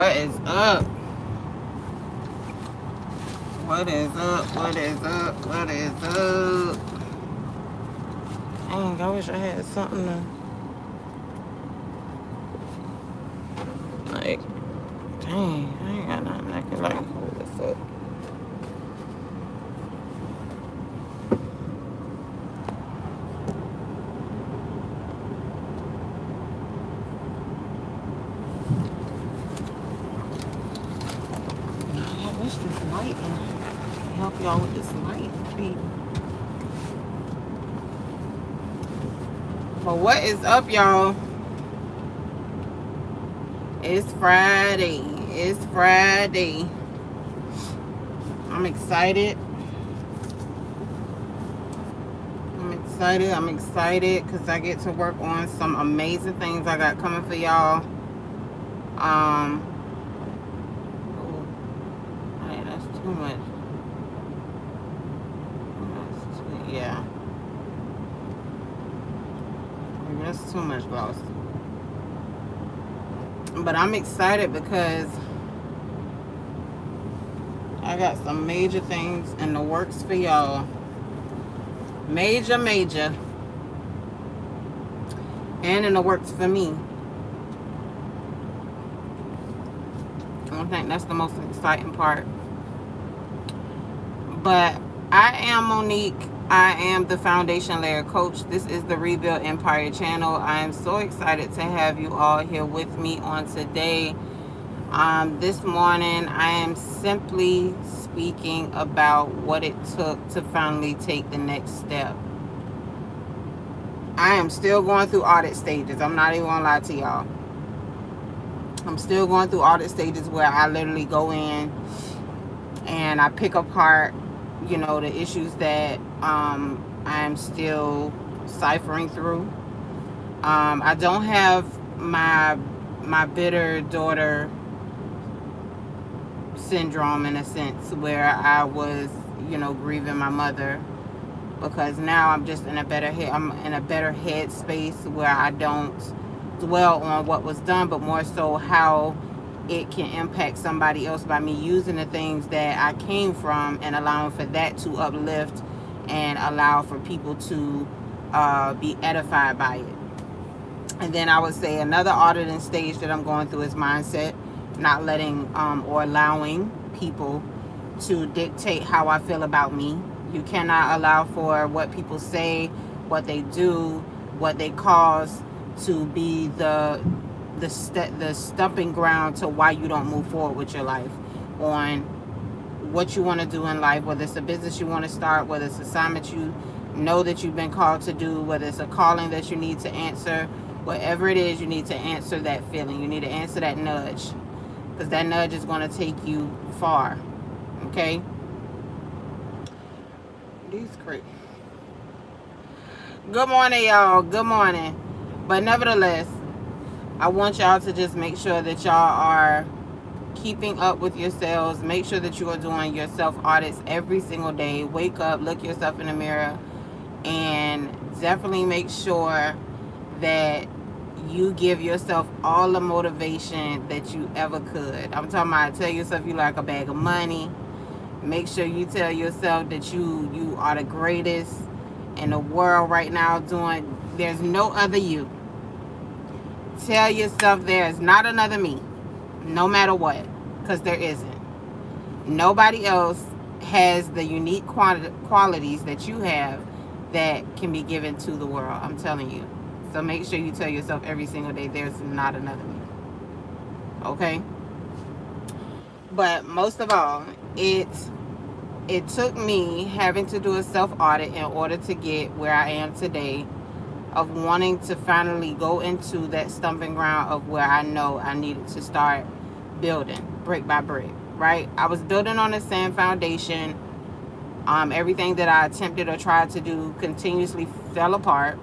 What is up? What is up? What is up? What is up? Dang, I wish I had something to like. Dang, I ain't got nothing I can like hold this up. I wish this light and help y'all with this light. But what is up, y'all? It's Friday. It's Friday. I'm excited. I'm excited because I get to work on some amazing things I got coming for y'all. Um, oh, hey, that's too much. Yeah, maybe that's too much gloss. But I'm excited because I got some major things in the works for y'all. Major, major. And in the works for me. I think that's the most exciting part. But I am Monique. I am the Foundation Layer Coach. This is the Rebuild Empire channel. I am so excited to have you all here with me on today. This morning, I am simply speaking about what it took to finally take the next step. I am still going through audit stages. I'm not even gonna lie to y'all. I'm still going through audit stages where I literally go in and I pick apart, the issues that I'm still ciphering through. I don't have my bitter daughter syndrome in a sense where I was, grieving my mother, because now I'm just in a better head. I'm in a better head space where I don't dwell on what was done, but more so how it can impact somebody else by me using the things that I came from and allowing for that to uplift and allow for people to be edified by it. And then I would say another auditing stage that I'm going through is mindset, not letting or allowing people to dictate how I feel about me. You cannot allow for what people say, what they do, what they cause to be the stumping ground to why you don't move forward with your life, on what you want to do in life, whether it's a business you want to start, whether it's an assignment you know that you've been called to do, whether it's a calling that you need to answer. Whatever it is, you need to answer that feeling. You need to answer that nudge, because that nudge is going to take you far. Okay? These crazy. Good morning, y'all. Good morning. But nevertheless, I want y'all to just make sure that y'all are keeping up with yourselves. Make sure that you are doing your self audits every single day. Wake up, look yourself in the mirror, and definitely make sure that you give yourself all the motivation that you ever could. I'm talking about, tell yourself you like a bag of money. Make sure you tell yourself that you are the greatest in the world right now. There's no other you. Tell yourself there is not another me, no matter what, because there isn't. Nobody else has the unique qualities that you have that can be given to the world. I'm telling you. So make sure you tell yourself every single day, there's not another me. Okay? But most of all, it took me having to do a self-audit in order to get where I am today, of wanting to finally go into that stumping ground of where I know I needed to start building brick by brick, right? I was building on a sand foundation. Everything that I attempted or tried to do continuously fell apart.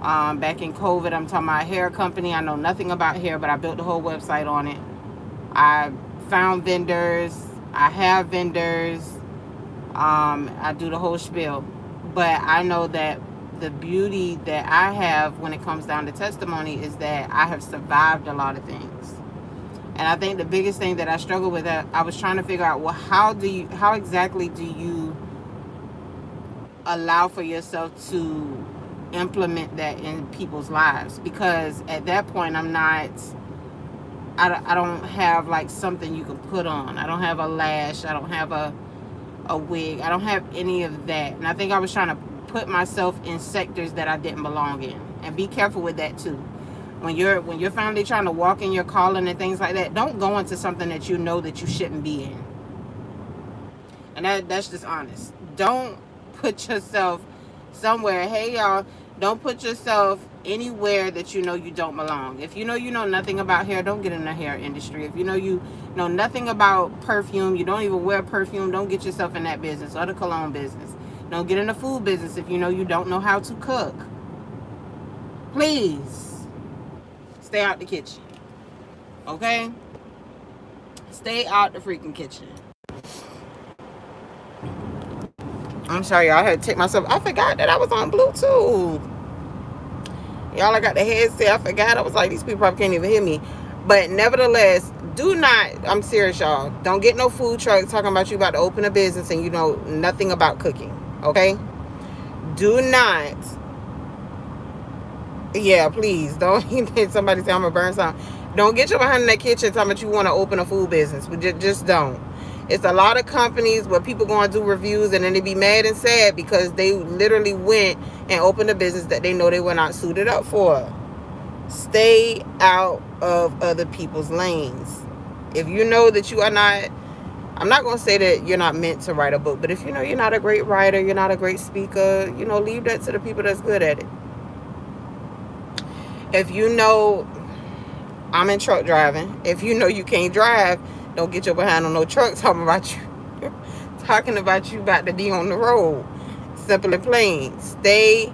Back in COVID, I'm talking about a hair company. I know nothing about hair, but I built the whole website on it. I found vendors. I have vendors. I do the whole spiel. But I know that the beauty that I have when it comes down to testimony is that I have survived a lot of things. And I think the biggest thing that I struggled with, that I was trying to figure out, well, how exactly do you allow for yourself to implement that in people's lives? Because at that point, I don't have like something you can put on. I don't have a lash. I don't have a wig. I don't have any of that. And I think I was trying to put myself in sectors that I didn't belong in. And be careful with that too. When you're finally trying to walk in your calling and things like that, don't go into something that you know that you shouldn't be in. And that's just honest. Don't put yourself somewhere. Hey y'all, don't put yourself anywhere that you know you don't belong. If you know nothing about hair, don't get in the hair industry. If you know nothing about perfume, you don't even wear perfume, don't get yourself in that business or the cologne business. Don't get in the food business if you know you don't know how to cook. Please stay out the kitchen. Okay? Stay out the freaking kitchen. I'm sorry, y'all. I had to take myself. I forgot that I was on Bluetooth. Y'all, I got the headset. I forgot. I was like, these people probably can't even hear me. But nevertheless, do not, I'm serious, y'all. Don't get no food truck talking about you about to open a business and you know nothing about cooking. Okay? Do not. Yeah, please. Don't even somebody say I'm going to burn something. Don't get your behind in that kitchen talking about you want to open a food business. Just don't. It's a lot of companies where people go and do reviews and then they be mad and sad because they literally went and opened a business that they know they were not suited up for. Stay out of other people's lanes. If you know that you are not, I'm not going to say that you're not meant to write a book, but if you know you're not a great writer, you're not a great speaker, leave that to the people that's good at it. If you know, I'm in truck driving. If you know you can't drive, don't get your behind on no truck talking about you about to be on the road. Simple and plain. Stay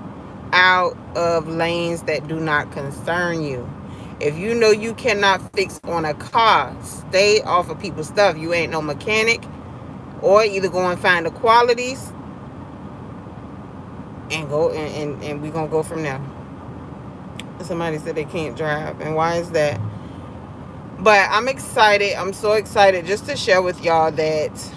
out of lanes that do not concern you. If you know you cannot fix on a car, stay off of people's stuff. You ain't no mechanic. Or either go and find the qualities and go and we're gonna go from there. Somebody said they can't drive, and why is that? But I'm excited. I'm so excited just to share with y'all that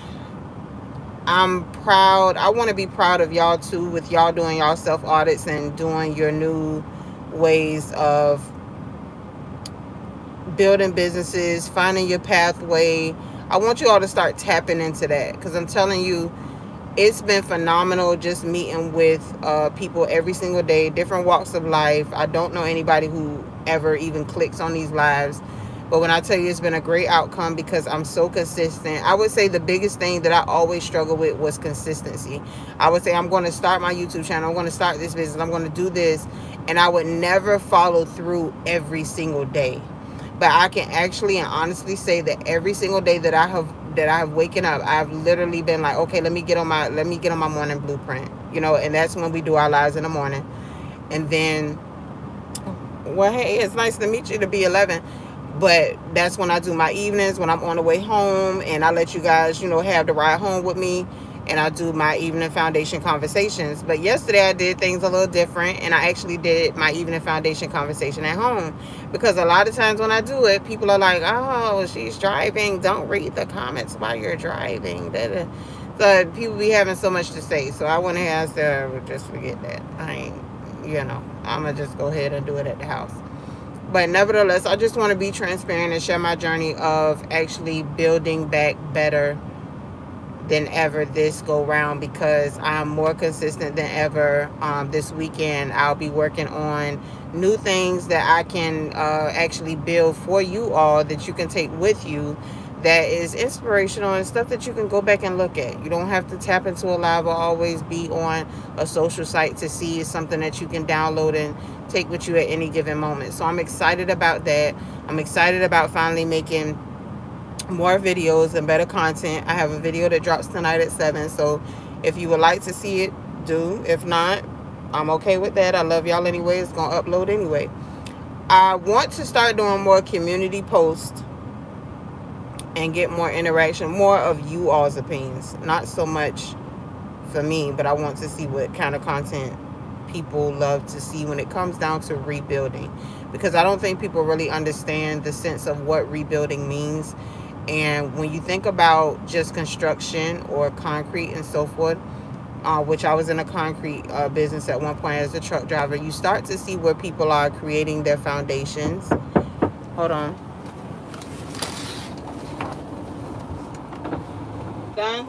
I'm proud. I want to be proud of y'all too, with y'all doing y'all self audits and doing your new ways of building businesses, finding your pathway. I want you all to start tapping into that, because I'm telling you, it's been phenomenal just meeting with people every single day, different walks of life. I don't know anybody who ever even clicks on these lives. But when I tell you it's been a great outcome because I'm so consistent, I would say the biggest thing that I always struggle with was consistency. I would say I'm going to start my YouTube channel. I'm going to start this business. I'm going to do this. And I would never follow through every single day. But I can actually and honestly say that every single day that I have waken up, I've literally been like, okay, let me get on my morning blueprint. And that's when we do our lives in the morning. And then, well, hey, it's nice to meet you to be 11. But that's when I do my evenings, when I'm on the way home, and I let you guys, have the ride home with me, and I do my evening foundation conversations. But yesterday I did things a little different, and I actually did my evening foundation conversation at home, because a lot of times when I do it, people are like, oh, she's driving. Don't read the comments while you're driving. So people be having so much to say. So I went ahead and said, just forget that. I ain't, I'm going to just go ahead and do it at the house. But nevertheless, I just want to be transparent and share my journey of actually building back better than ever this go round, because I'm more consistent than ever. This weekend, I'll be working on new things that I can actually build for you all that you can take with you, that is inspirational and stuff that you can go back and look at. You don't have to tap into a live or always be on a social site to see. It's something that you can download and take with you at any given moment. So I'm excited about that. I'm excited about finally making more videos and better content. I have a video that drops tonight at 7. So if you would like to see it, do. If not, I'm okay with that. I love y'all anyway. It's going to upload anyway. I want to start doing more community posts and get more interaction, more of you all's opinions. Not so much for me, but I want to see what kind of content people love to see when it comes down to rebuilding, because I don't think people really understand the sense of what rebuilding means. And when you think about just construction or concrete and so forth, which I was in a concrete business at one point as a truck driver, you start to see where people are creating their foundations. Hold on. Done?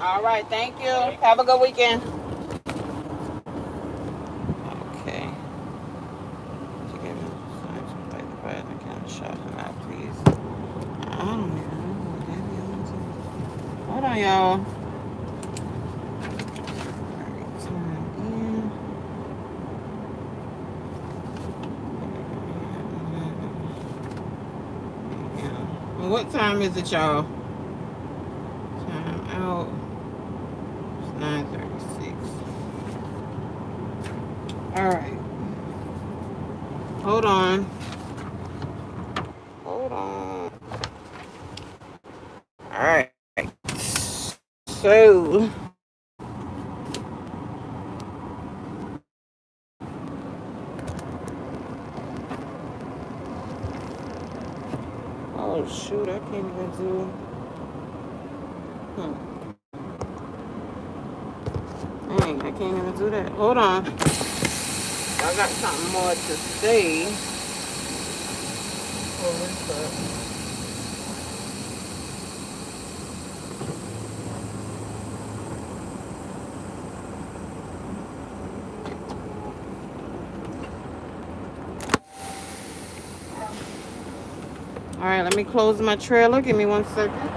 All right, thank you. Have a good weekend. Okay. Shout him out, please. I don't know. Hold on, y'all. What time is it, y'all? Time out. It's 9:36. All right. Hold on. Hold on. All right. So. Oh, shoot. I can't even do. Dang, I can't even do that. Hold on. I got something more to say. Oh, what's that? All right, let me close my trailer. Give me 1 second.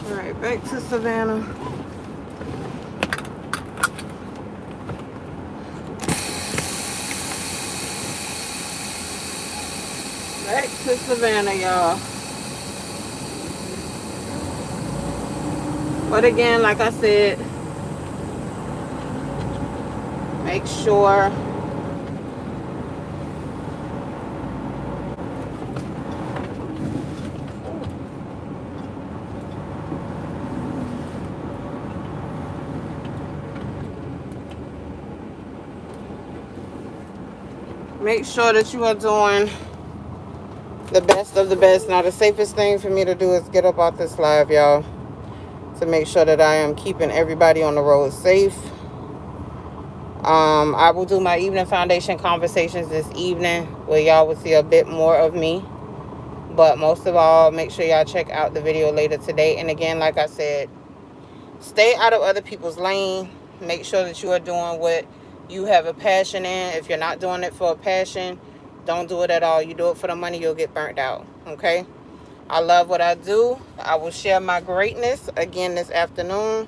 All right, back to Savannah. Back to Savannah, y'all. But again, like I said, make sure that you are doing the best of the best. Now, the safest thing for me to do is get up off this live, y'all, to make sure that I am keeping everybody on the road safe. I will do my evening foundation conversations this evening where y'all will see a bit more of me. But most of all, make sure y'all check out the video later today. And again, like I said, stay out of other people's lane. Make sure that you are doing what you have a passion in. If you're not doing it for a passion, don't do it at all. You do it for the money, you'll get burnt out. Okay? I love what I do. I will share my greatness again this afternoon.